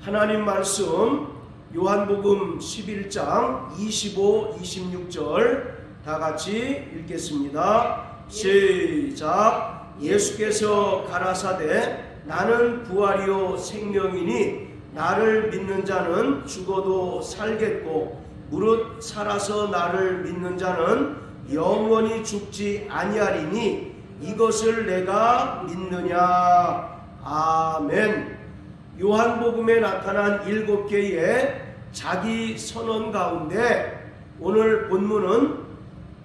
하나님 말씀 요한복음 11장 25, 26절 다 같이 읽겠습니다. 시작. 예수께서 가라사대 나는 부활이요 생명이니 나를 믿는 자는 죽어도 살겠고 무릇 살아서 나를 믿는 자는 영원히 죽지 아니하리니 이것을 내가 믿느냐. 아멘. 요한복음에 나타난 7개의 자기 선언 가운데 오늘 본문은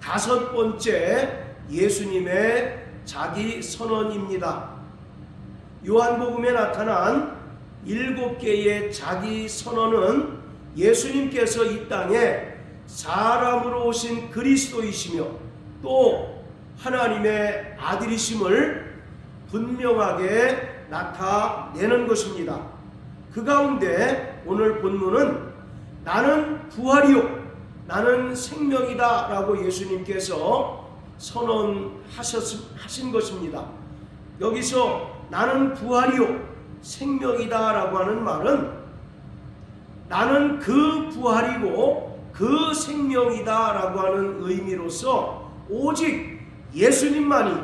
5번째 예수님의 자기 선언입니다. 요한복음에 나타난 7개의 자기 선언은 예수님께서 이 땅에 사람으로 오신 그리스도이시며 또 하나님의 아들이심을 분명하게 나타내는 것입니다. 그 가운데 오늘 본문은 나는 부활이요 나는 생명이다 라고 예수님께서 선언하신 것입니다. 여기서 나는 부활이요 생명이다 라고 하는 말은 나는 그 부활이고 그 생명이다 라고 하는 의미로서 오직 예수님만이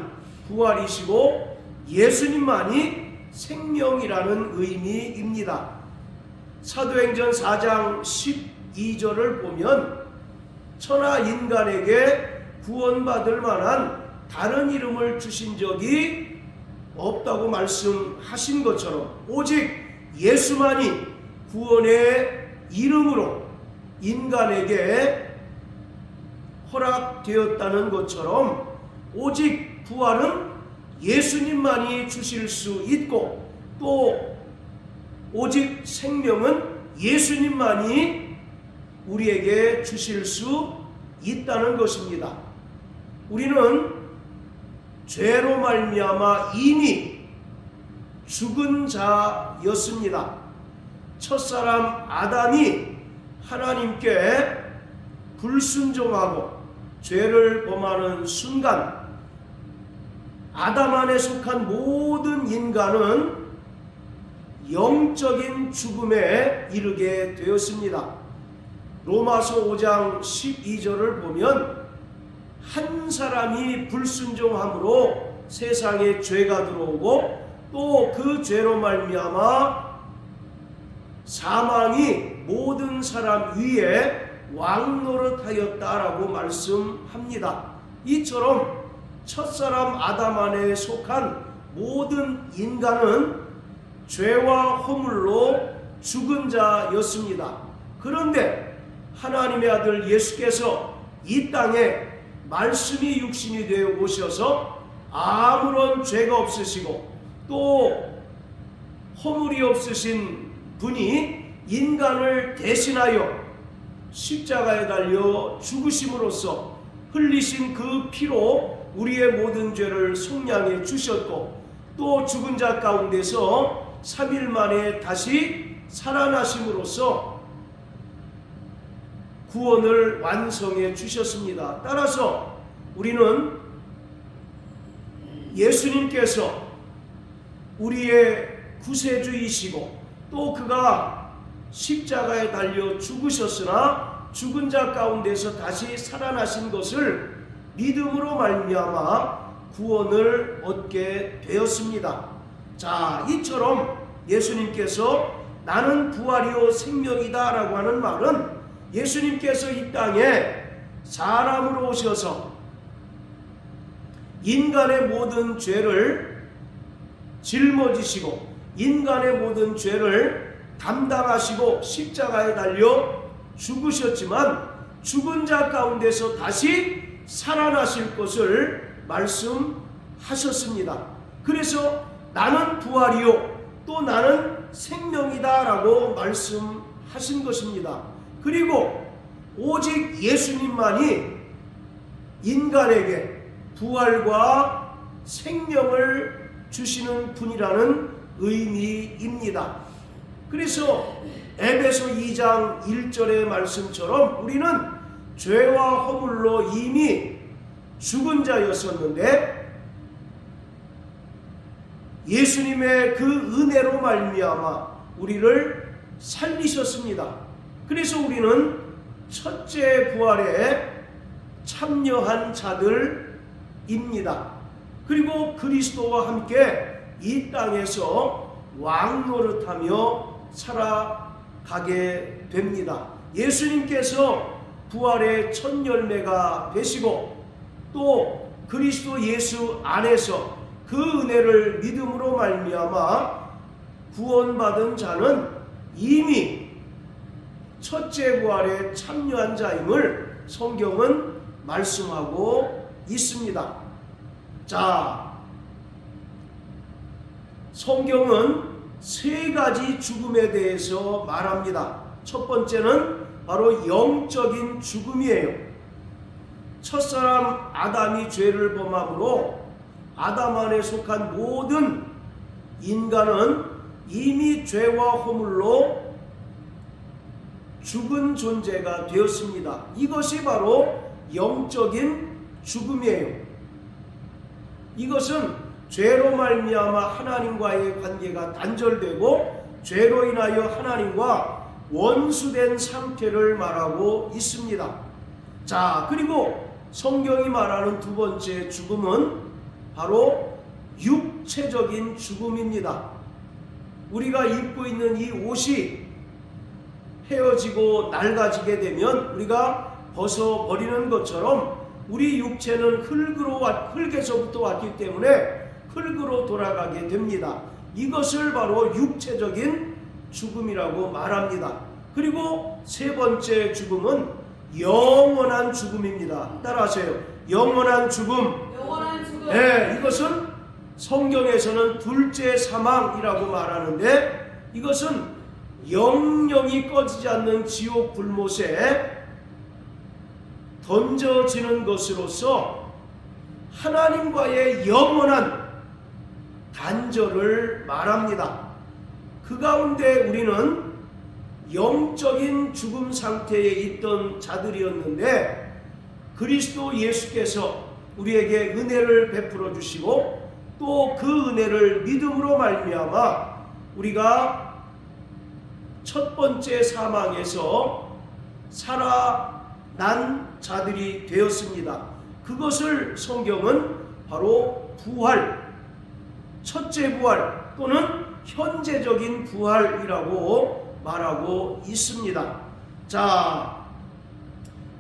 부활이시고 예수님만이 생명이라는 의미입니다. 사도행전 4장 12절을 보면 천하 인간에게 구원받을 만한 다른 이름을 주신 적이 없다고 말씀하신 것처럼 오직 예수만이 구원의 이름으로 인간에게 허락되었다는 것처럼 오직 부활은 예수님만이 주실 수 있고 또 오직 생명은 예수님만이 우리에게 주실 수 있다는 것입니다. 우리는 죄로 말미암아 이미 죽은 자였습니다. 첫사람 아담이 하나님께 불순종하고 죄를 범하는 순간 아담 안에 속한 모든 인간은 영적인 죽음에 이르게 되었습니다. 로마서 5장 12절을 보면 한 사람이 불순종함으로 세상에 죄가 들어오고 또 그 죄로 말미암아 사망이 모든 사람 위에 왕노릇하였다라고 말씀합니다. 이처럼 첫사람 아담 안에 속한 모든 인간은 죄와 허물로 죽은 자였습니다. 그런데 하나님의 아들 예수께서 이 땅에 말씀이 육신이 되어 오셔서 아무런 죄가 없으시고 또 허물이 없으신 분이 인간을 대신하여 십자가에 달려 죽으심으로써 흘리신 그 피로 우리의 모든 죄를 속량해 주셨고 또 죽은 자 가운데서 3일 만에 다시 살아나심으로써 구원을 완성해 주셨습니다. 따라서 우리는 예수님께서 우리의 구세주이시고 또 그가 십자가에 달려 죽으셨으나 죽은 자 가운데서 다시 살아나신 것을 믿음으로 말미암아 구원을 얻게 되었습니다. 자, 이처럼 예수님께서 나는 부활이요 생명이다 라고 하는 말은 예수님께서 이 땅에 사람으로 오셔서 인간의 모든 죄를 짊어지시고 인간의 모든 죄를 담당하시고 십자가에 달려 죽으셨지만 죽은 자 가운데서 다시 살아나실 것을 말씀하셨습니다. 그래서 나는 부활이요 또 나는 생명이다 라고 말씀하신 것입니다. 그리고 오직 예수님만이 인간에게 부활과 생명을 주시는 분이라는 의미입니다. 그래서 에베소 2장 1절의 말씀처럼 우리는 죄와 허물로 이미 죽은 자였었는데 예수님의 그 은혜로 말미암아 우리를 살리셨습니다. 그래서 우리는 첫째 부활에 참여한 자들입니다. 그리고 그리스도와 함께 이 땅에서 왕노릇하며 살아가게 됩니다. 예수님께서 부활의 첫 열매가 되시고 또 그리스도 예수 안에서 그 은혜를 믿음으로 말미암아 구원받은 자는 이미 첫째 부활에 참여한 자임을 성경은 말씀하고 있습니다. 자, 성경은 세 가지 죽음에 대해서 말합니다. 첫 번째는 바로 영적인 죽음이에요. 첫사람 아담이 죄를 범함으로 아담 안에 속한 모든 인간은 이미 죄와 허물로 죽은 존재가 되었습니다. 이것이 바로 영적인 죽음이에요. 이것은 죄로 말미암아 하나님과의 관계가 단절되고 죄로 인하여 하나님과 원수된 상태를 말하고 있습니다. 자, 그리고 성경이 말하는 두 번째 죽음은 바로 육체적인 죽음입니다. 우리가 입고 있는 이 옷이 헤어지고 낡아지게 되면 우리가 벗어버리는 것처럼 우리 육체는 흙에서부터 왔기 때문에 흙으로 돌아가게 됩니다. 이것을 바로 육체적인 죽음이라고 말합니다. 그리고 세 번째 죽음은 영원한 죽음입니다. 따라하세요. 영원한 죽음. 영원한 죽음. 네, 이것은 성경에서는 둘째 사망이라고 말하는데 이것은 영영이 꺼지지 않는 지옥 불못에 던져지는 것으로서 하나님과의 영원한 단절을 말합니다. 그 가운데 우리는 영적인 죽음 상태에 있던 자들이었는데 그리스도 예수께서 우리에게 은혜를 베풀어 주시고 또 그 은혜를 믿음으로 말미암아 우리가 첫 번째 사망에서 살아난 자들이 되었습니다. 그것을 성경은 바로 부활, 첫째 부활 또는 현재적인 부활이라고 말하고 있습니다. 자,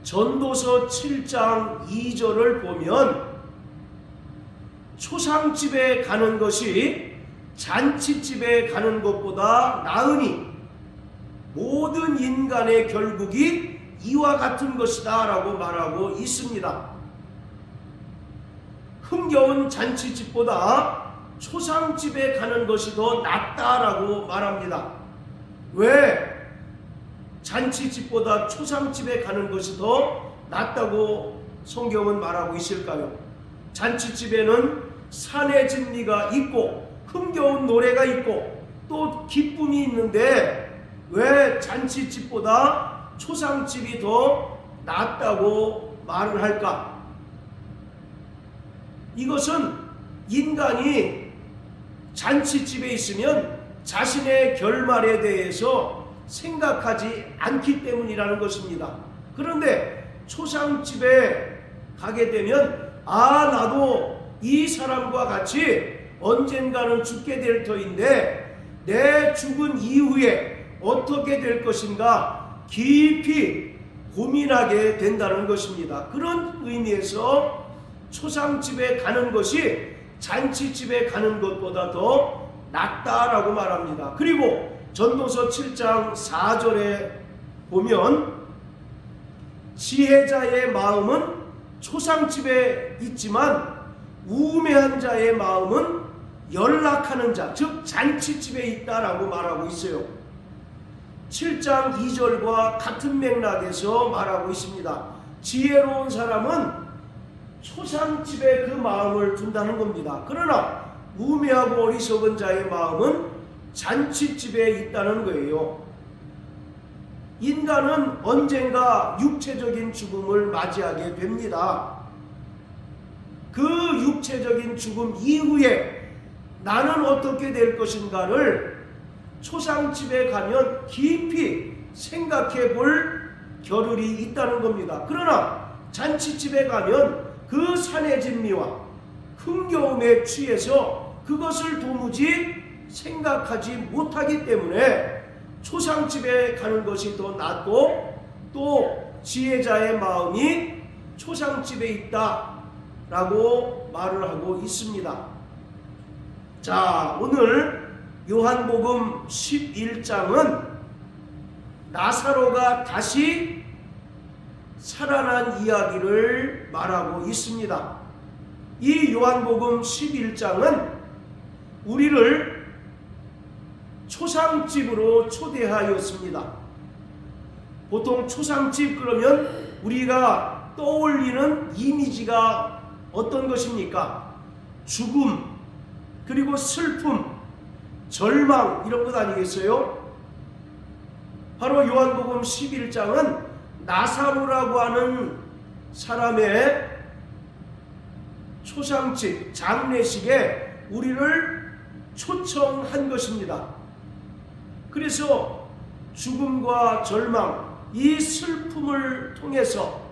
전도서 7장 2절을 보면 초상집에 가는 것이 잔치집에 가는 것보다 나으니 모든 인간의 결국이 이와 같은 것이다 라고 말하고 있습니다. 흥겨운 잔치집보다 초상집에 가는 것이 더 낫다라고 말합니다. 왜 잔치집보다 초상집에 가는 것이 더 낫다고 성경은 말하고 있을까요? 잔치집에는 산의 진미가 있고 흥겨운 노래가 있고 또 기쁨이 있는데 왜 잔치집보다 초상집이 더 낫다고 말을 할까? 이것은 인간이 잔치집에 있으면 자신의 결말에 대해서 생각하지 않기 때문이라는 것입니다. 그런데 초상집에 가게 되면 나도 이 사람과 같이 언젠가는 죽게 될 터인데 내 죽은 이후에 어떻게 될 것인가 깊이 고민하게 된다는 것입니다. 그런 의미에서 초상집에 가는 것이 잔치집에 가는 것보다 더 낫다라고 말합니다. 그리고 전도서 7장 4절에 보면 지혜자의 마음은 초상집에 있지만 우매한 자의 마음은 연락하는 자, 즉 잔치집에 있다라고 말하고 있어요. 7장 2절과 같은 맥락에서 말하고 있습니다. 지혜로운 사람은 초상집에 그 마음을 둔다는 겁니다. 그러나 우매하고 어리석은 자의 마음은 잔치집에 있다는 거예요. 인간은 언젠가 육체적인 죽음을 맞이하게 됩니다. 그 육체적인 죽음 이후에 나는 어떻게 될 것인가를 초상집에 가면 깊이 생각해 볼 겨를이 있다는 겁니다. 그러나 잔치집에 가면 그 산의 진미와 흥겨움에 취해서 그것을 도무지 생각하지 못하기 때문에 초상집에 가는 것이 더 낫고, 또 지혜자의 마음이 초상집에 있다 라고 말을 하고 있습니다. 자, 오늘 요한복음 11장은 나사로가 다시 살아난 이야기를 말하고 있습니다. 이 요한복음 11장은 우리를 초상집으로 초대하였습니다. 보통 초상집 그러면 우리가 떠올리는 이미지가 어떤 것입니까? 죽음, 그리고 슬픔, 절망, 이런 것 아니겠어요? 바로 요한복음 11장은 나사로라고 하는 사람의 초상집, 장례식에 우리를 초청한 것입니다. 그래서 죽음과 절망, 이 슬픔을 통해서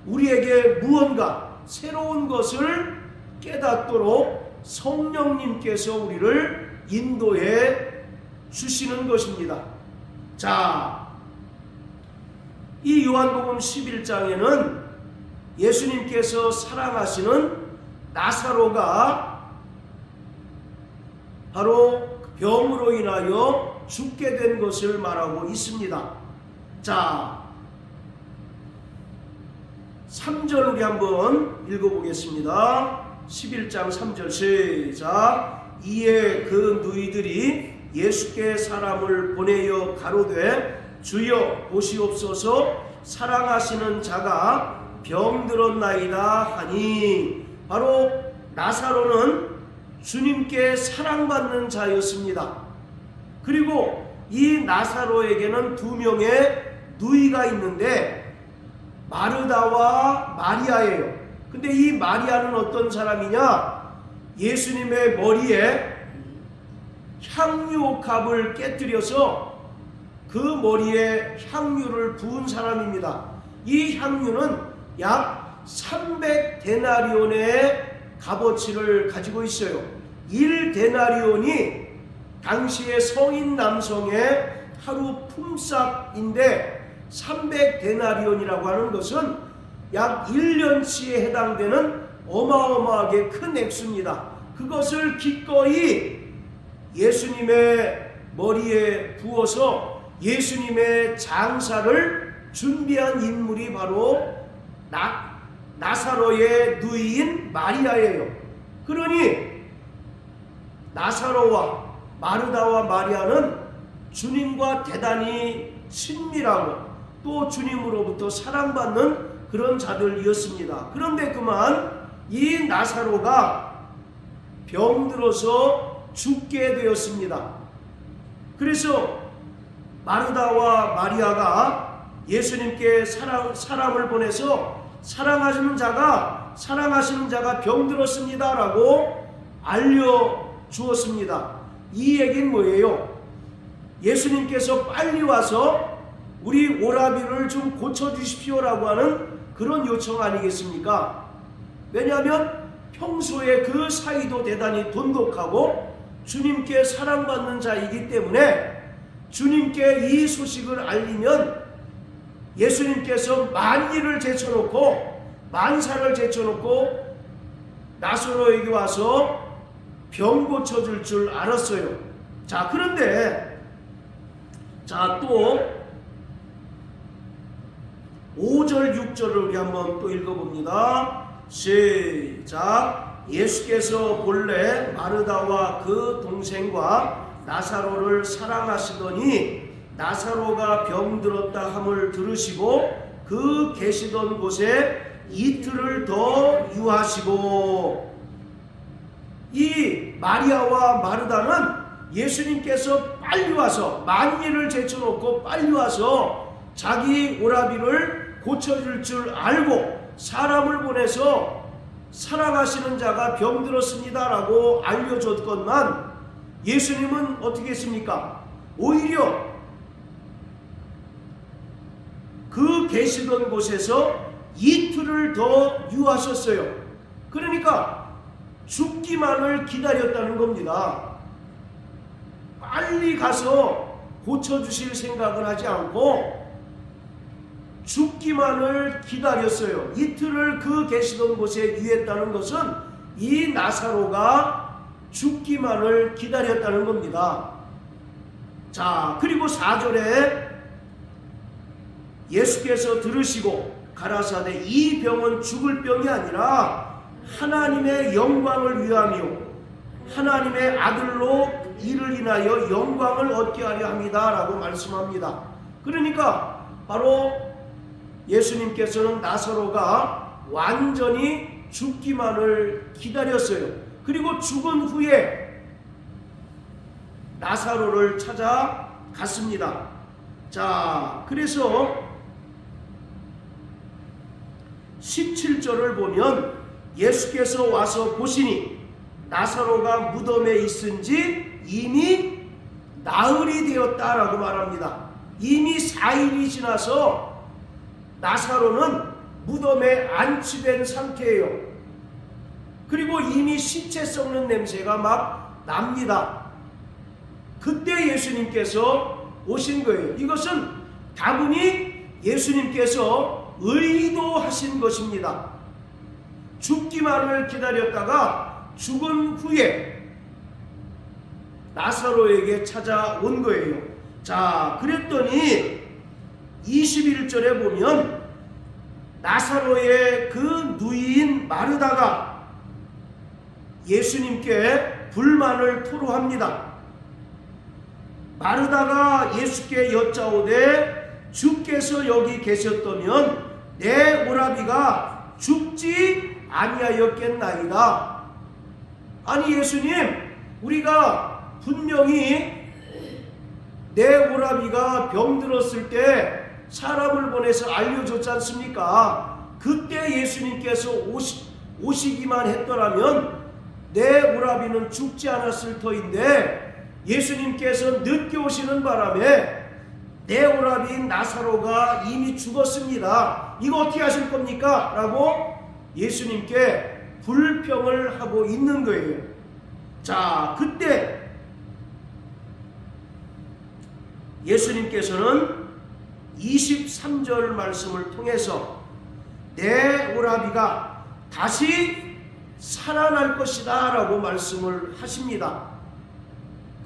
우리에게 무언가 새로운 것을 깨닫도록 성령님께서 우리를 인도해 주시는 것입니다. 자, 이 요한복음 11장에는 예수님께서 사랑하시는 나사로가 바로 병으로 인하여 죽게 된 것을 말하고 있습니다. 자, 3절 우리 한번 읽어보겠습니다. 11장 3절 시작. 이에 그 누이들이 예수께 사람을 보내어 가로되 주여 보시옵소서, 사랑하시는 자가 병들었나이다 하니, 바로 나사로는 주님께 사랑받는 자였습니다. 그리고 이 나사로에게는 두 명의 누이가 있는데 마르다와 마리아예요. 근데 이 마리아는 어떤 사람이냐? 예수님의 머리에 향유옥합을 깨뜨려서 그 머리에 향유를 부은 사람입니다. 이 향유는 약 300데나리온의 값어치를 가지고 있어요. 1데나리온이 당시의 성인 남성의 하루 품삯인데 300데나리온이라고 하는 것은 약 1년치에 해당되는 어마어마하게 큰 액수입니다. 그것을 기꺼이 예수님의 머리에 부어서 예수님의 장사를 준비한 인물이 바로 나사로의 누이인 마리아예요. 그러니 나사로와 마르다와 마리아는 주님과 대단히 친밀하고 또 주님으로부터 사랑받는 그런 자들이었습니다. 그런데 그만 이 나사로가 병들어서 죽게 되었습니다. 그래서 마르다와 마리아가 예수님께 사람을 보내서 사랑하시는 자가 병들었습니다 라고 알려주었습니다. 이 얘기는 뭐예요? 예수님께서 빨리 와서 우리 오라비를 좀 고쳐주십시오 라고 하는 그런 요청 아니겠습니까? 왜냐하면 평소에 그 사이도 대단히 돈독하고 주님께 사랑받는 자이기 때문에 주님께 이 소식을 알리면 예수님께서 만일을 제쳐놓고 만사를 제쳐놓고 나사로에게 와서 병 고쳐줄 줄 알았어요. 자, 그런데 또 5절 6절을 우리 한번 또 읽어봅니다. 시작. 예수께서 본래 마르다와 그 동생과 나사로를 사랑하시더니 나사로가 병들었다 함을 들으시고 그 계시던 곳에 이틀을 더 유하시고, 이 마리아와 마르다는 예수님께서 빨리 와서 만일을 제쳐놓고 빨리 와서 자기 오라비를 고쳐줄 줄 알고 사람을 보내서 사랑하시는 자가 병들었습니다 라고 알려줬건만 예수님은 어떻게 했습니까? 오히려 그 계시던 곳에서 이틀을 더 유하셨어요. 그러니까 죽기만을 기다렸다는 겁니다. 빨리 가서 고쳐주실 생각은 하지 않고 죽기만을 기다렸어요. 이틀을 그 계시던 곳에 유했다는 것은 이 나사로가 죽기만을 기다렸다는 겁니다. 자, 그리고 4절에 예수께서 들으시고 가라사대 이 병은 죽을 병이 아니라 하나님의 영광을 위하며 하나님의 아들로 이를 인하여 영광을 얻게 하려 합니다 라고 말씀합니다. 그러니까 바로 예수님께서는 나사로가 완전히 죽기만을 기다렸어요. 그리고 죽은 후에 나사로를 찾아갔습니다. 자, 그래서 17절을 보면 예수께서 와서 보시니 나사로가 무덤에 있은지 이미 나흘이 되었다라고 말합니다. 이미 4일이 지나서 나사로는 무덤에 안치된 상태예요. 그리고 이미 시체 썩는 냄새가 막 납니다. 그때 예수님께서 오신 거예요. 이것은 다분히 예수님께서 의도하신 것입니다. 죽기만을 기다렸다가 죽은 후에 나사로에게 찾아온 거예요. 자, 그랬더니 21절에 보면 나사로의 그 누이인 마르다가 예수님께 불만을 토로합니다. 마르다가 예수께 여짜오되 주께서 여기 계셨다면 내 오라비가 죽지 아니하였겠나이다. 아니 예수님, 우리가 분명히 내 오라비가 병들었을 때 사람을 보내서 알려줬지 않습니까? 그때 예수님께서 오시기만 했더라면 내 오라비는 죽지 않았을 터인데 예수님께서 늦게 오시는 바람에 내 오라비인 나사로가 이미 죽었습니다. 이거 어떻게 하실 겁니까? 라고 예수님께 불평을 하고 있는 거예요. 자, 그때 예수님께서는 23절 말씀을 통해서 내 오라비가 다시 살아날 것이다 라고 말씀을 하십니다.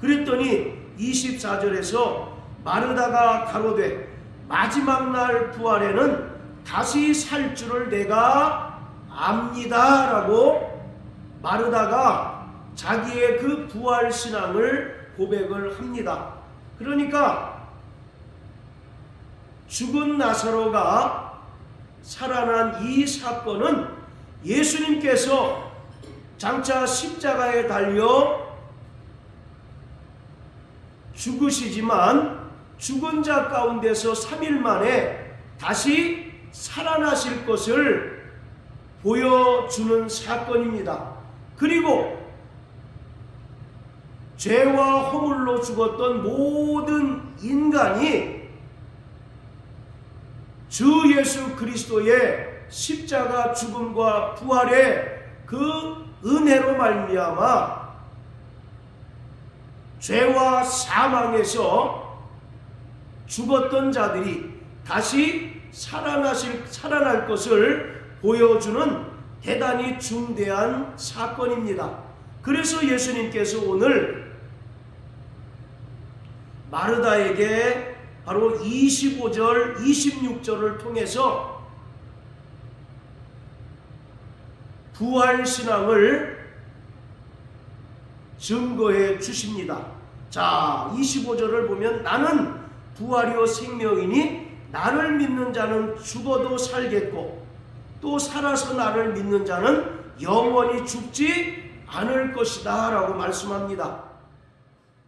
그랬더니 24절에서 마르다가 가로되 마지막 날 부활에는 다시 살 줄을 내가 압니다 라고 마르다가 자기의 그 부활 신앙을 고백을 합니다. 그러니까 죽은 나사로가 살아난 이 사건은 예수님께서 장차 십자가에 달려 죽으시지만 죽은 자 가운데서 3일 만에 다시 살아나실 것을 보여주는 사건입니다. 그리고 죄와 허물로 죽었던 모든 인간이 주 예수 그리스도의 십자가 죽음과 부활의 그 은혜로 말미암아 죄와 사망에서 죽었던 자들이 다시 살아날 것을 보여주는 대단히 중대한 사건입니다. 그래서 예수님께서 오늘 마르다에게 바로 25절, 26절을 통해서 부활신앙을 증거해 주십니다. 자, 25절을 보면 나는 부활이요 생명이니 나를 믿는 자는 죽어도 살겠고 또 살아서 나를 믿는 자는 영원히 죽지 않을 것이다 라고 말씀합니다.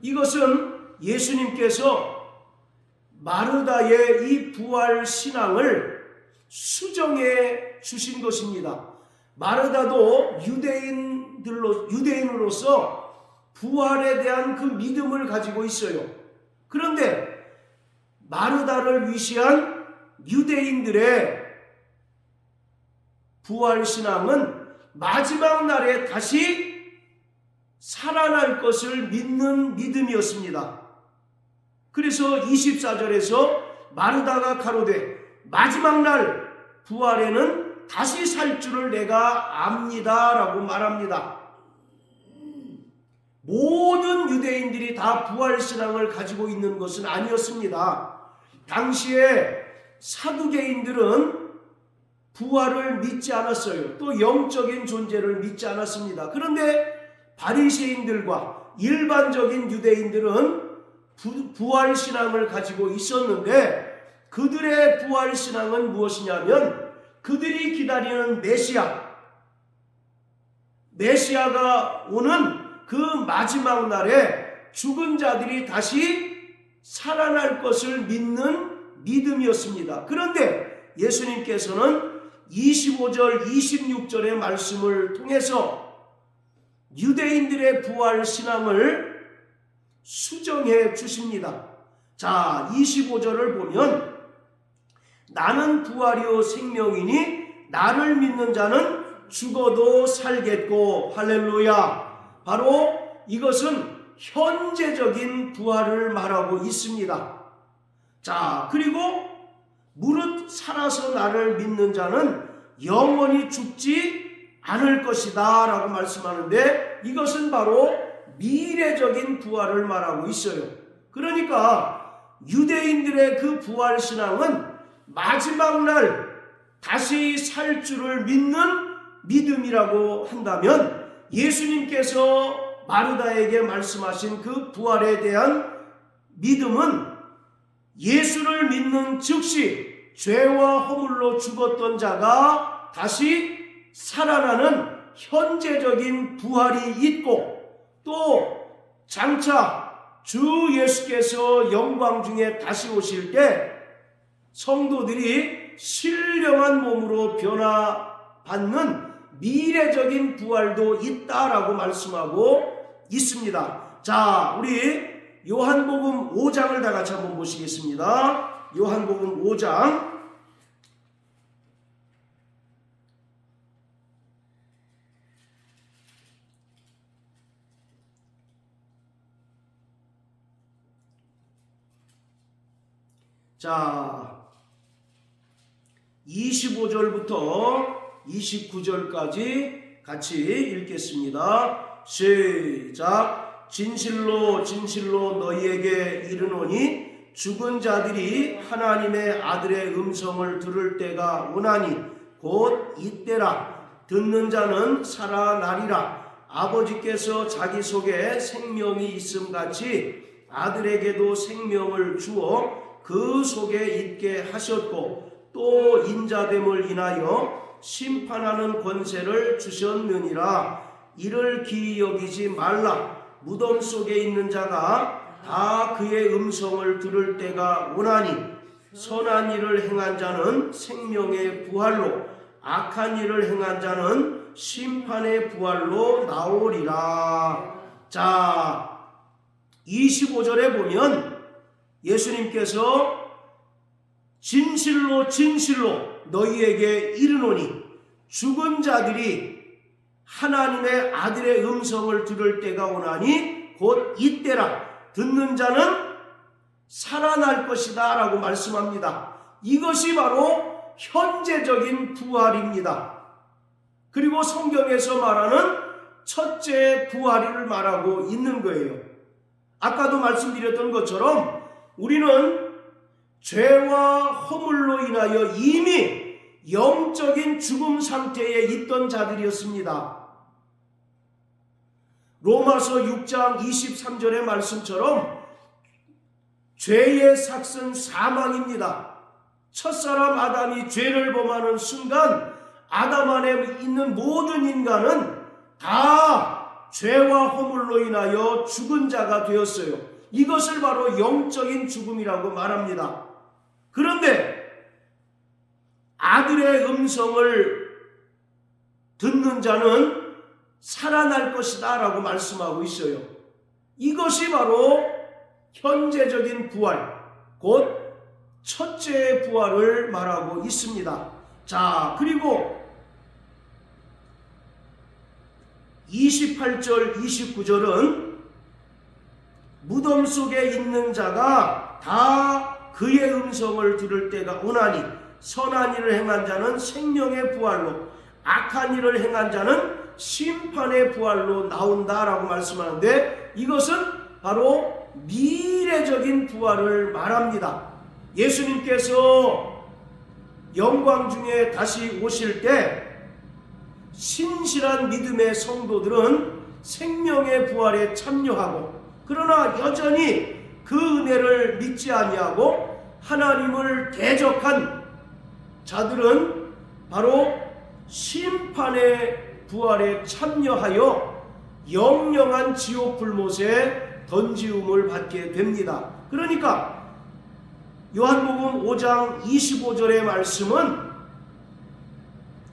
이것은 예수님께서 마르다의 이 부활 신앙을 수정해 주신 것입니다. 마르다도 유대인으로서 부활에 대한 그 믿음을 가지고 있어요. 그런데 마르다를 위시한 유대인들의 부활신앙은 마지막 날에 다시 살아날 것을 믿는 믿음이었습니다. 그래서 24절에서 마르다가 가로되 마지막 날 부활에는 다시 살 줄을 내가 압니다 라고 말합니다. 모든 유대인들이 다 부활신앙을 가지고 있는 것은 아니었습니다. 당시에 사두개인들은 부활을 믿지 않았어요. 또 영적인 존재를 믿지 않았습니다. 그런데 바리새인들과 일반적인 유대인들은 부활신앙을 가지고 있었는데 그들의 부활신앙은 무엇이냐면 그들이 기다리는 메시아가 오는 그 마지막 날에 죽은 자들이 다시 살아날 것을 믿는 믿음이었습니다. 그런데 예수님께서는 25절, 26절의 말씀을 통해서 유대인들의 부활신앙을 수정해 주십니다. 자, 25절을 보면 나는 부활이요 생명이니 나를 믿는 자는 죽어도 살겠고 할렐루야. 바로 이것은 현재적인 부활을 말하고 있습니다. 자, 그리고 무릇 살아서 나를 믿는 자는 영원히 죽지 않을 것이다 라고 말씀하는데 이것은 바로 미래적인 부활을 말하고 있어요. 그러니까 유대인들의 그 부활신앙은 마지막 날 다시 살 줄을 믿는 믿음이라고 한다면 예수님께서 마르다에게 말씀하신 그 부활에 대한 믿음은 예수를 믿는 즉시 죄와 허물로 죽었던 자가 다시 살아나는 현재적인 부활이 있고 또 장차 주 예수께서 영광 중에 다시 오실 때 성도들이 신령한 몸으로 변화받는 미래적인 부활도 있다라고 말씀하고 있습니다. 자, 우리 요한복음 5장을 다 같이 한번 보시겠습니다. 요한복음 5장 자 25절부터 29절까지 같이 읽겠습니다. 시작. 진실로 진실로 너희에게 이르노니 죽은 자들이 하나님의 아들의 음성을 들을 때가 오나니 곧 이때라. 듣는 자는 살아나리라. 아버지께서 자기 속에 생명이 있음같이 아들에게도 생명을 주어 그 속에 있게 하셨고 또 인자됨을 인하여 심판하는 권세를 주셨느니라. 이를 기이 여기지 말라. 무덤 속에 있는 자가 다 그의 음성을 들을 때가 오나니 선한 일을 행한 자는 생명의 부활로 악한 일을 행한 자는 심판의 부활로 나오리라. 자, 25절에 보면 예수님께서 진실로 진실로 너희에게 이르노니 죽은 자들이 하나님의 아들의 음성을 들을 때가 오나니 곧 이때라. 듣는 자는 살아날 것이다 라고 말씀합니다. 이것이 바로 현재적인 부활입니다. 그리고 성경에서 말하는 첫째 부활을 말하고 있는 거예요. 아까도 말씀드렸던 것처럼 우리는 죄와 허물로 인하여 이미 영적인 죽음 상태에 있던 자들이었습니다. 로마서 6장 23절의 말씀처럼 죄의 삭은 사망입니다. 첫사람 아담이 죄를 범하는 순간 아담 안에 있는 모든 인간은 다 죄와 허물로 인하여 죽은 자가 되었어요. 이것을 바로 영적인 죽음이라고 말합니다. 그런데 아들의 음성을 듣는 자는 살아날 것이다 라고 말씀하고 있어요. 이것이 바로 현재적인 부활, 곧 첫째 부활을 말하고 있습니다. 자, 그리고 28절, 29절은 무덤 속에 있는 자가 다 그의 음성을 들을 때가 오나니 선한 일을 행한 자는 생명의 부활로, 악한 일을 행한 자는 심판의 부활로 나온다라고 말씀하는데, 이것은 바로 미래적인 부활을 말합니다. 예수님께서 영광 중에 다시 오실 때 신실한 믿음의 성도들은 생명의 부활에 참여하고, 그러나 여전히 그 은혜를 믿지 아니하고 하나님을 대적한 자들은 바로 심판의 부활에 참여하여 영영한 지옥 불못에 던지움을 받게 됩니다. 그러니까 요한복음 5장 25절의 말씀은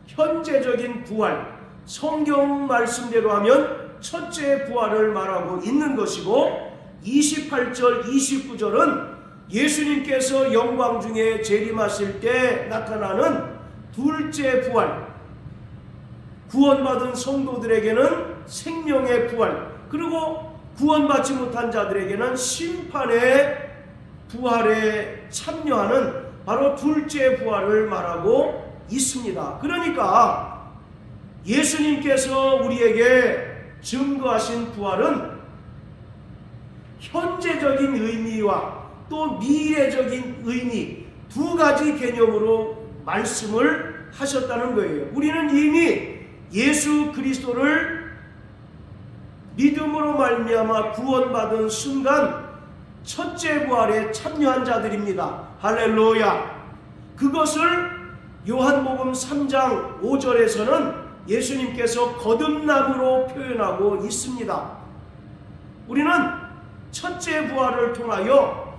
현재적인 부활, 성경 말씀대로 하면 첫째 부활을 말하고 있는 것이고, 28절, 29절은 예수님께서 영광 중에 재림하실 때 나타나는 둘째 부활, 구원받은 성도들에게는 생명의 부활, 그리고 구원받지 못한 자들에게는 심판의 부활에 참여하는 바로 둘째 부활을 말하고 있습니다. 그러니까 예수님께서 우리에게 증거하신 부활은 현재적인 의미와 또 미래적인 의미, 두 가지 개념으로 말씀을 하셨다는 거예요. 우리는 이미 예수 그리스도를 믿음으로 말미암아 구원받은 순간 첫째 부활에 참여한 자들입니다. 할렐루야. 그것을 요한복음 3장 5절에서는 예수님께서 거듭남으로 표현하고 있습니다. 우리는 첫째 부활을 통하여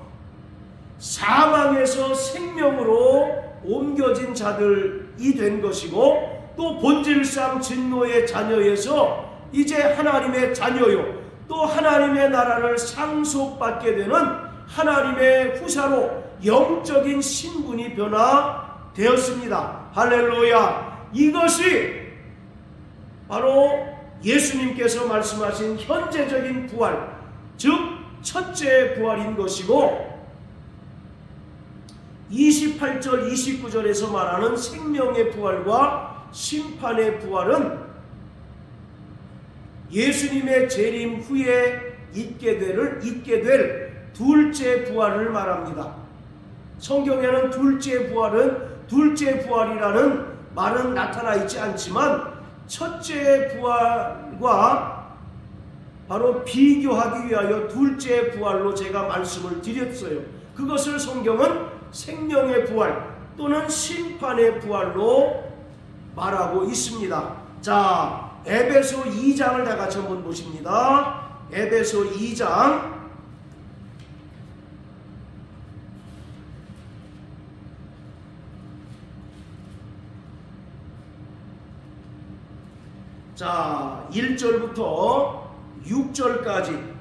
사망에서 생명으로 옮겨진 자들이 된 것이고, 또 본질상 진노의 자녀에서 이제 하나님의 자녀요, 또 하나님의 나라를 상속받게 되는 하나님의 후사로 영적인 신분이 변화되었습니다. 할렐루야. 이것이 바로 예수님께서 말씀하신 현재적인 부활, 즉 첫째 부활인 것이고, 28절 29절에서 말하는 생명의 부활과 심판의 부활은 예수님의 재림 후에 있게 될 둘째 부활을 말합니다. 성경에는 둘째 부활이라는 말은 나타나 있지 않지만 첫째 부활과 바로 비교하기 위하여 둘째 부활로 제가 말씀을 드렸어요. 그것을 성경은 생명의 부활 또는 심판의 부활로 말하고 있습니다. 자, 에베소 2장을 다 같이 한번 보십니다. 에베소 2장 자, 1절부터 6절까지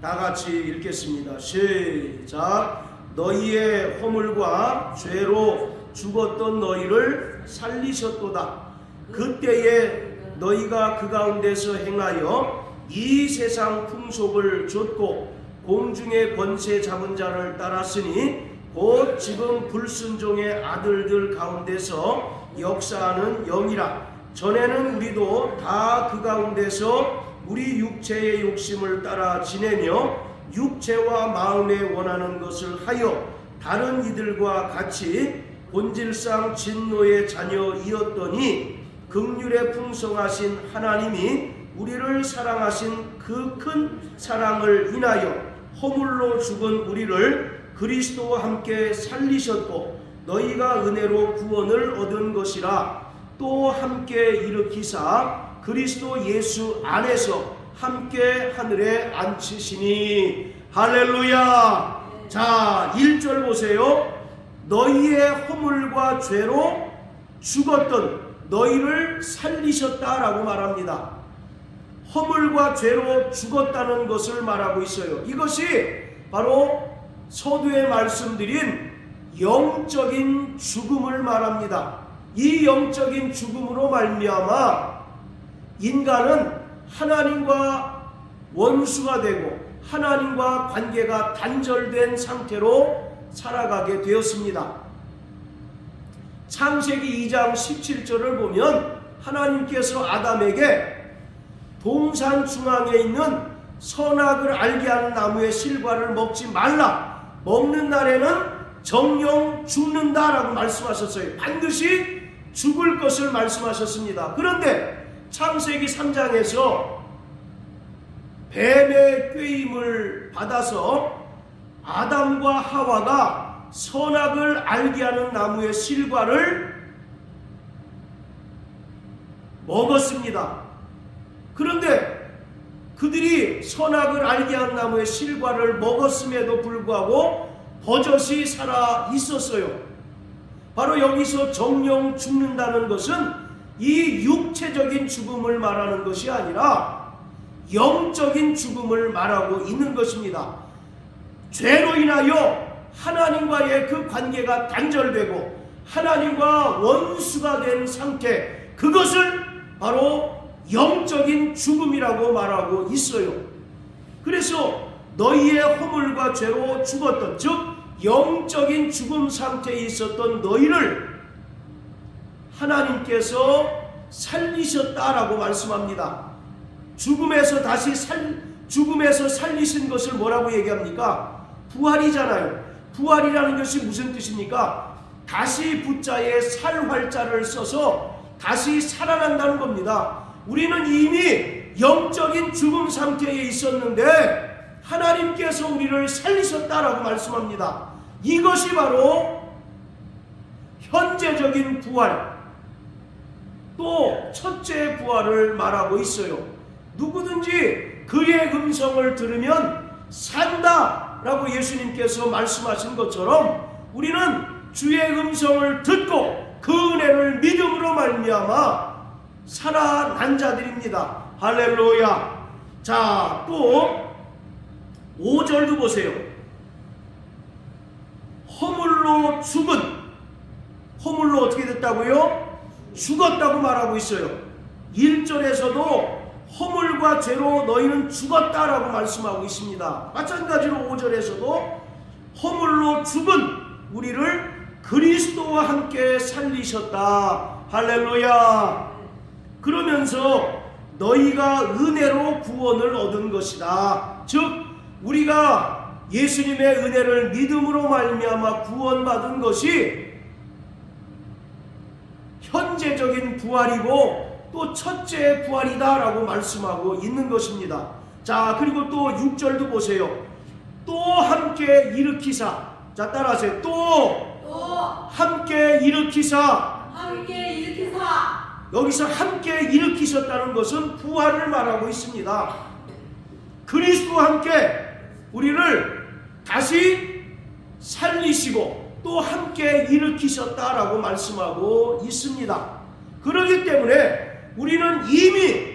다 같이 읽겠습니다. 시작. 너희의 허물과 죄로 죽었던 너희를 살리셨도다. 그때에 너희가 그 가운데서 행하여 이 세상 풍속을 좇고 공중의 권세 잡은 자를 따랐으니 곧 지금 불순종의 아들들 가운데서 역사하는 영이라. 전에는 우리도 다 그 가운데서 우리 육체의 욕심을 따라 지내며 육체와 마음에 원하는 것을 하여 다른 이들과 같이 본질상 진노의 자녀이었더니 긍휼에 풍성하신 하나님이 우리를 사랑하신 그 큰 사랑을 인하여 허물로 죽은 우리를 그리스도와 함께 살리셨고 너희가 은혜로 구원을 얻은 것이라. 또 함께 일으키사 그리스도 예수 안에서 함께 하늘에 앉히시니. 할렐루야. 자, 1절 보세요. 너희의 허물과 죄로 죽었던 너희를 살리셨다라고 말합니다. 허물과 죄로 죽었다는 것을 말하고 있어요. 이것이 바로 서두에 말씀드린 영적인 죽음을 말합니다. 이 영적인 죽음으로 말미암아 인간은 하나님과 원수가 되고 하나님과 관계가 단절된 상태로 살아가게 되었습니다. 창세기 2장 17절을 보면 하나님께서 아담에게 동산 중앙에 있는 선악을 알게 하는 나무의 실과를 먹지 말라. 먹는 날에는 정령 죽는다라고 말씀하셨어요. 반드시 죽을 것을 말씀하셨습니다. 그런데 창세기 3장에서 뱀의 꾀임을 받아서 아담과 하와가 선악을 알게 하는 나무의 실과를 먹었습니다. 그런데 그들이 선악을 알게 한 나무의 실과를 먹었음에도 불구하고 버젓이 살아 있었어요. 바로 여기서 정령 죽는다는 것은 이 육체적인 죽음을 말하는 것이 아니라 영적인 죽음을 말하고 있는 것입니다. 죄로 인하여 하나님과의 그 관계가 단절되고 하나님과 원수가 된 상태, 그것을 바로 영적인 죽음이라고 말하고 있어요. 그래서 너희의 허물과 죄로 죽었던, 즉 영적인 죽음 상태에 있었던 너희를 하나님께서 살리셨다라고 말씀합니다. 죽음에서 살리신 것을 뭐라고 얘기합니까? 부활이잖아요. 부활이라는 것이 무슨 뜻입니까? 다시 부자에 살활자를 써서 다시 살아난다는 겁니다. 우리는 이미 영적인 죽음 상태에 있었는데 하나님께서 우리를 살리셨다라고 말씀합니다. 이것이 바로 현재적인 부활, 또 첫째 부활을 말하고 있어요. 누구든지 그의 음성을 들으면 산다라고 예수님께서 말씀하신 것처럼 우리는 주의 음성을 듣고 그 은혜를 믿음으로 말미암아 살아난 자들입니다. 할렐루야. 자, 또 5절도 보세요. 허물로 죽은, 허물로 어떻게 됐다고요? 죽었다고 말하고 있어요. 1절에서도 허물과 죄로 너희는 죽었다라고 말씀하고 있습니다. 마찬가지로 5절에서도 허물로 죽은 우리를 그리스도와 함께 살리셨다. 할렐루야. 그러면서 너희가 은혜로 구원을 얻은 것이다. 즉 우리가 예수님의 은혜를 믿음으로 말미암아 구원받은 것이 현재적인 부활이고 또 첫째 부활이다라고 말씀하고 있는 것입니다. 자, 그리고 또 6절도 보세요. 또 함께 일으키사. 자, 따라하세요. 또 함께 일으키사. 여기서 함께 일으키셨다는 것은 부활을 말하고 있습니다. 그리스도와 함께 우리를 다시 살리시고 또 함께 일으키셨다라고 말씀하고 있습니다. 그렇기 때문에 우리는 이미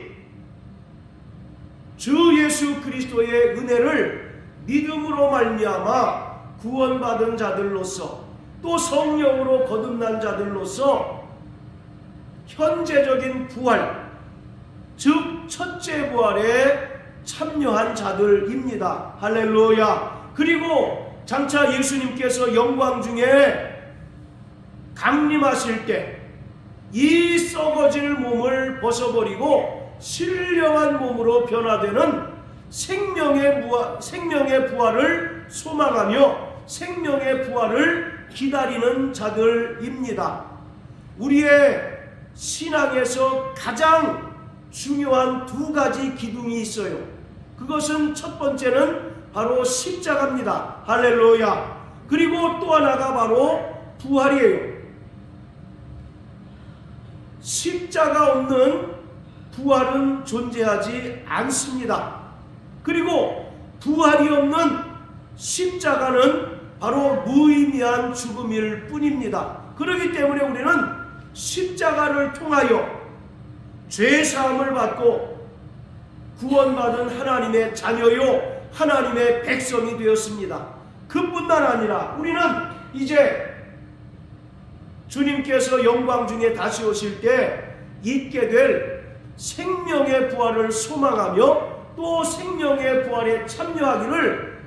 주 예수 그리스도의 은혜를 믿음으로 말미암아 구원받은 자들로서 또 성령으로 거듭난 자들로서 현재적인 부활, 즉 첫째 부활에 참여한 자들입니다. 할렐루야. 그리고 장차 예수님께서 영광 중에 강림하실 때 이 썩어질 몸을 벗어버리고 신령한 몸으로 변화되는 생명의 부활을 소망하며 생명의 부활을 기다리는 자들입니다. 우리의 신앙에서 가장 중요한 두 가지 기둥이 있어요. 그것은 첫 번째는 바로 십자가입니다. 할렐루야. 그리고 또 하나가 바로 부활이에요. 십자가 없는 부활은 존재하지 않습니다. 그리고 부활이 없는 십자가는 바로 무의미한 죽음일 뿐입니다. 그렇기 때문에 우리는 십자가를 통하여 죄사함을 받고 구원받은 하나님의 자녀요 하나님의 백성이 되었습니다. 그뿐만 아니라 우리는 이제 주님께서 영광 중에 다시 오실 때 있게 될 생명의 부활을 소망하며 또 생명의 부활에 참여하기를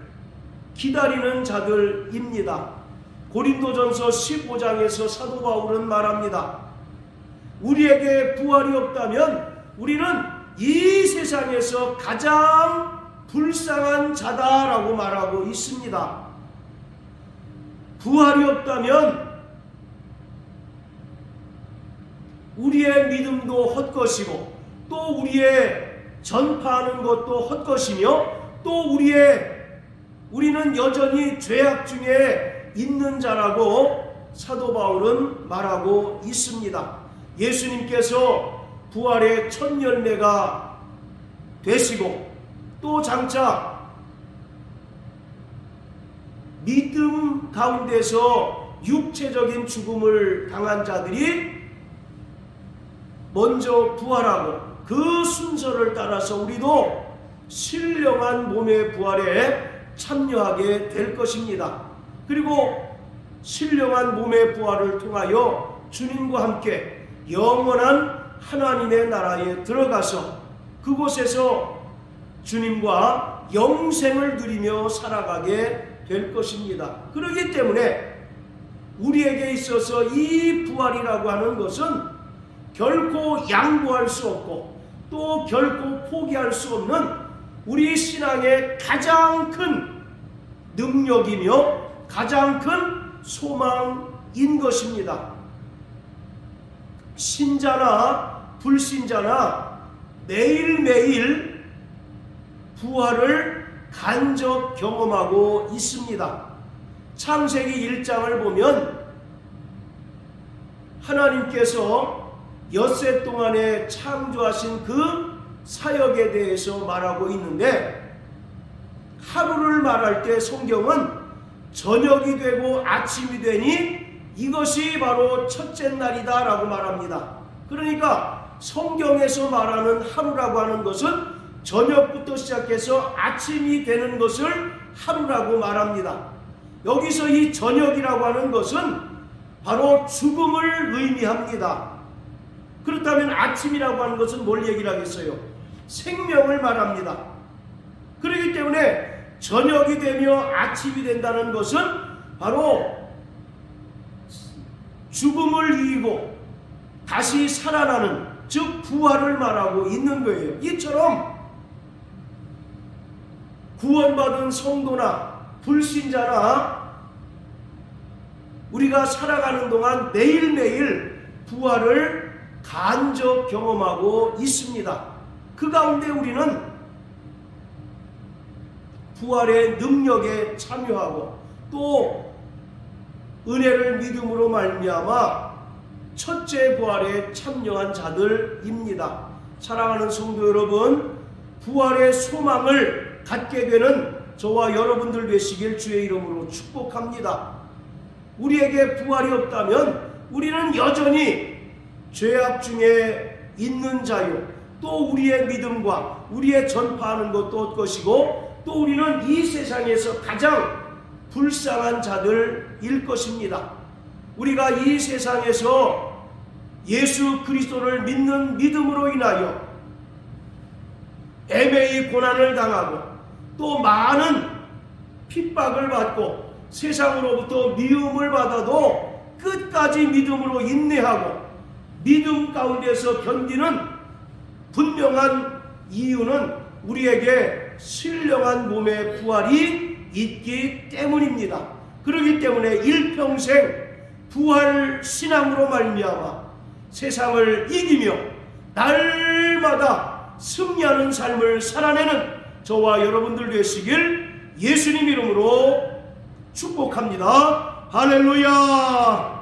기다리는 자들입니다. 고린도전서 15장에서 사도 바울은 말합니다. 우리에게 부활이 없다면 우리는 이 세상에서 가장 불쌍한 자다라고 말하고 있습니다. 부활이 없다면 우리의 믿음도 헛것이고 또 우리의 전파하는 것도 헛것이며 또 우리는 여전히 죄악 중에 있는 자라고 사도 바울은 말하고 있습니다. 예수님께서 부활의 첫 열매가 되시고 또 장차 믿음 가운데서 육체적인 죽음을 당한 자들이 먼저 부활하고 그 순서를 따라서 우리도 신령한 몸의 부활에 참여하게 될 것입니다. 그리고 신령한 몸의 부활을 통하여 주님과 함께 영원한 하나님의 나라에 들어가서 그곳에서 주님과 영생을 누리며 살아가게 될 것입니다. 그렇기 때문에 우리에게 있어서 이 부활이라고 하는 것은 결코 양보할 수 없고 또 결코 포기할 수 없는 우리 신앙의 가장 큰 능력이며 가장 큰 소망인 것입니다. 신자나 불신자나 매일매일 부활을 간접 경험하고 있습니다. 창세기 1장을 보면 하나님께서 엿새 동안에 창조하신 그 사역에 대해서 말하고 있는데 하루를 말할 때 성경은 저녁이 되고 아침이 되니 이것이 바로 첫째 날이다 라고 말합니다. 그러니까 성경에서 말하는 하루라고 하는 것은 저녁부터 시작해서 아침이 되는 것을 하루라고 말합니다. 여기서 이 저녁이라고 하는 것은 바로 죽음을 의미합니다. 그렇다면 아침이라고 하는 것은 뭘 얘기를 하겠어요? 생명을 말합니다. 그렇기 때문에 저녁이 되며 아침이 된다는 것은 바로 죽음을 이기고 다시 살아나는 즉 부활을 말하고 있는 거예요. 이처럼 구원받은 성도나 불신자나 우리가 살아가는 동안 매일매일 부활을 간접 경험하고 있습니다. 그 가운데 우리는 부활의 능력에 참여하고 또 은혜를 믿음으로 말미암아 첫째 부활에 참여한 자들입니다. 사랑하는 성도 여러분, 부활의 소망을 갖게 되는 저와 여러분들 되시길 주의 이름으로 축복합니다. 우리에게 부활이 없다면 우리는 여전히 죄악 중에 있는 자요 또 우리의 믿음과 우리의 전파하는 것도 헛것이고 또 우리는 이 세상에서 가장 불쌍한 자들일 것입니다. 우리가 이 세상에서 예수 그리스도를 믿는 믿음으로 인하여 애매히 고난을 당하고 또 많은 핍박을 받고 세상으로부터 미움을 받아도 끝까지 믿음으로 인내하고 믿음 가운데서 견디는 분명한 이유는 우리에게 신령한 몸의 부활이 있기 때문입니다. 그렇기 때문에 일평생 부활 신앙으로 말미암아 세상을 이기며 날마다 승리하는 삶을 살아내는 저와 여러분들 되시길 예수님 이름으로 축복합니다. 할렐루야.